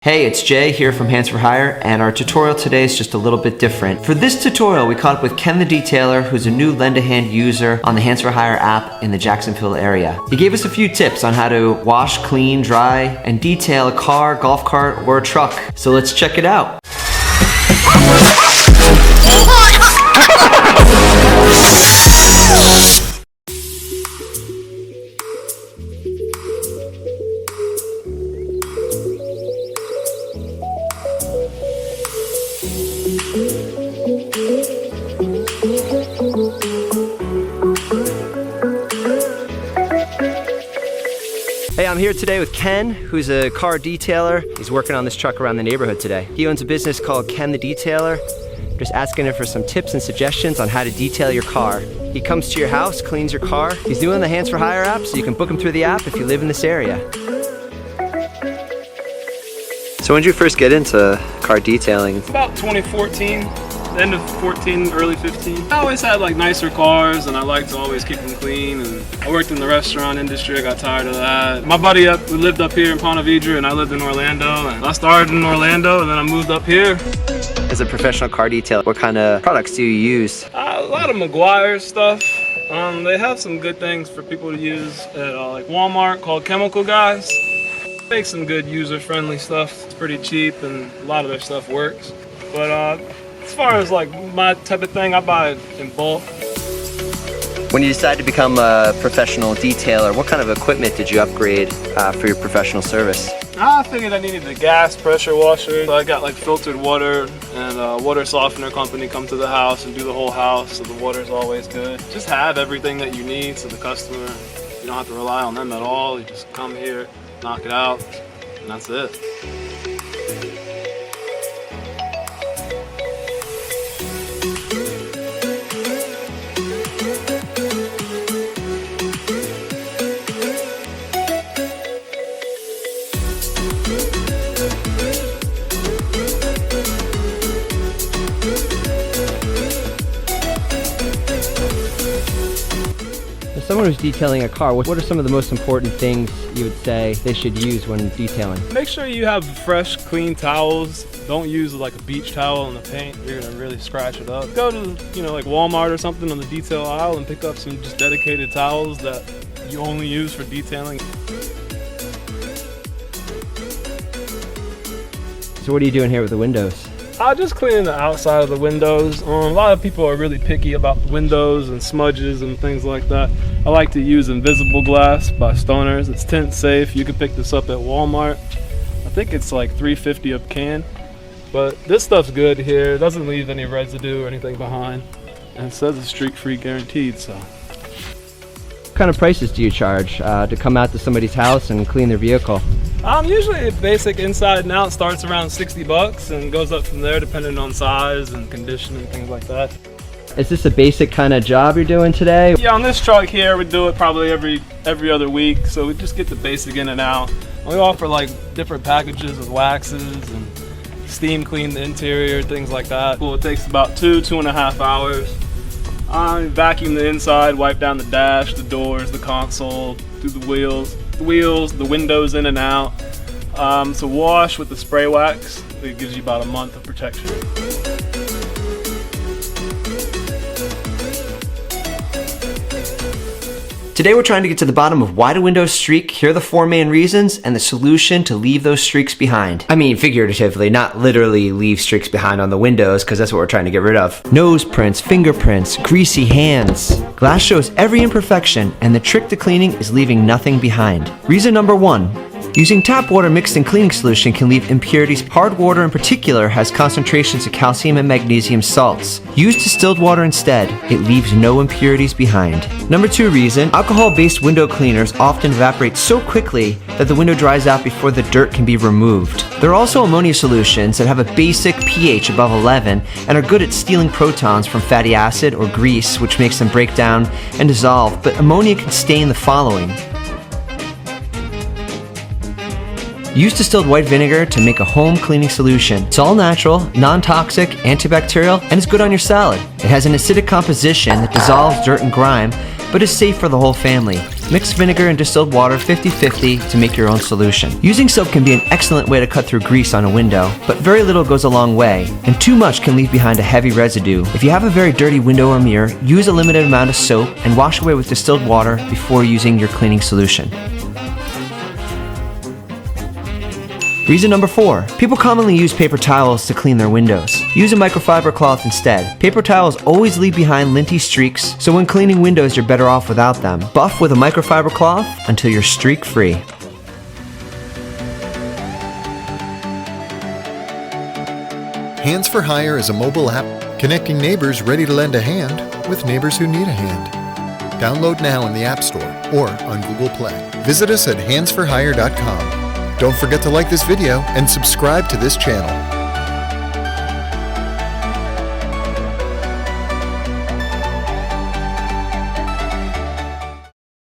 Hey, it's Jay here from Handz for Hire, and our tutorial today is just a little bit different. For this tutorial, we caught up with Ken the Detailer, who's a new lend-a-hand user on the Handz for Hire app in the Jacksonville area. He gave us a few tips on how to wash, clean, dry, and detail a car, golf cart, or a truck. So let's check it out. Hey, I'm here today with Ken, who's a car detailer. He's working on this truck around the neighborhood today. He owns a business called Ken the Detailer. Just asking him for some tips and suggestions on how to detail your car. He comes to your house, cleans your car. He's doing the Handz for Hire app, so you can book him through the app if you live in this area. So when did you first get into car detailing? About 2014. End of 14, early 15. I always had like nicer cars and I like to always keep them clean, and I worked in the restaurant industry. I got tired of that. My buddy we lived up here in Ponte Vedra and I lived in Orlando, and I started in Orlando and then I moved up here. As a professional car detailer, what kind of products do you use? A lot of Meguiar stuff. They have some good things for people to use at like Walmart called Chemical Guys. Make some good user-friendly stuff. It's pretty cheap and a lot of their stuff works. But as far as like my type of thing, I buy it in bulk. When you decided to become a professional detailer, what kind of equipment did you upgrade for your professional service? I figured I needed a gas pressure washer. So I got like filtered water and a water softener company come to the house and do the whole house, so the water's always good. Just have everything that you need so the customer, you don't have to rely on them at all. You just come here, knock it out, and that's it. As someone who's detailing a car, what are some of the most important things you would say they should use when detailing? Make sure you have fresh, clean towels. Don't use like a beach towel in the paint. You're gonna really scratch it up. Go to, like Walmart or something on the detail aisle and pick up some just dedicated towels that you only use for detailing. So what are you doing here with the windows? I just clean the outside of the windows. A lot of people are really picky about the windows and smudges and things like that. I like to use Invisible Glass by Stoners. It's tint safe. You can pick this up at Walmart. I think it's like $3.50 a can. But this stuff's good here. It doesn't leave any residue or anything behind. And it says it's streak-free guaranteed, so. What kind of prices do you charge to come out to somebody's house and clean their vehicle? Usually basic inside and out starts around $60 and goes up from there depending on size and condition and things like that. Is this a basic kind of job you're doing today? Yeah, on this truck here we do it probably every other week, so we just get the basic in and out. We offer like different packages of waxes and steam clean the interior, things like that. Well, it takes about 2.5 hours. I vacuum the inside, wipe down the dash, the doors, the console, do the wheels, the windows in and out. So wash with the spray wax. It gives you about a month of protection. Today we're trying to get to the bottom of why do windows streak, here are the 4 main reasons, and the solution to leave those streaks behind. I mean figuratively, not literally leave streaks behind on the windows, because that's what we're trying to get rid of. Nose prints, fingerprints, greasy hands. Glass shows every imperfection, and the trick to cleaning is leaving nothing behind. Reason number 1. Using tap water mixed in cleaning solution can leave impurities. Hard water in particular has concentrations of calcium and magnesium salts. Use distilled water instead. It leaves no impurities behind. Number 2 reason, alcohol-based window cleaners often evaporate so quickly that the window dries out before the dirt can be removed. There are also ammonia solutions that have a basic pH above 11 and are good at stealing protons from fatty acid or grease, which makes them break down and dissolve, but ammonia can stain the following. Use distilled white vinegar to make a home cleaning solution. It's all natural, non-toxic, antibacterial, and is good on your salad. It has an acidic composition that dissolves dirt and grime, but is safe for the whole family. Mix vinegar and distilled water 50-50 to make your own solution. Using soap can be an excellent way to cut through grease on a window, but very little goes a long way, and too much can leave behind a heavy residue. If you have a very dirty window or mirror, use a limited amount of soap and wash away with distilled water before using your cleaning solution. Reason number 4. People commonly use paper towels to clean their windows. Use a microfiber cloth instead. Paper towels always leave behind linty streaks, so when cleaning windows you're better off without them. Buff with a microfiber cloth until you're streak free. Handz for Hire is a mobile app connecting neighbors ready to lend a hand with neighbors who need a hand. Download now in the App Store or on Google Play. Visit us at handsforhire.com. Don't forget to like this video and subscribe to this channel.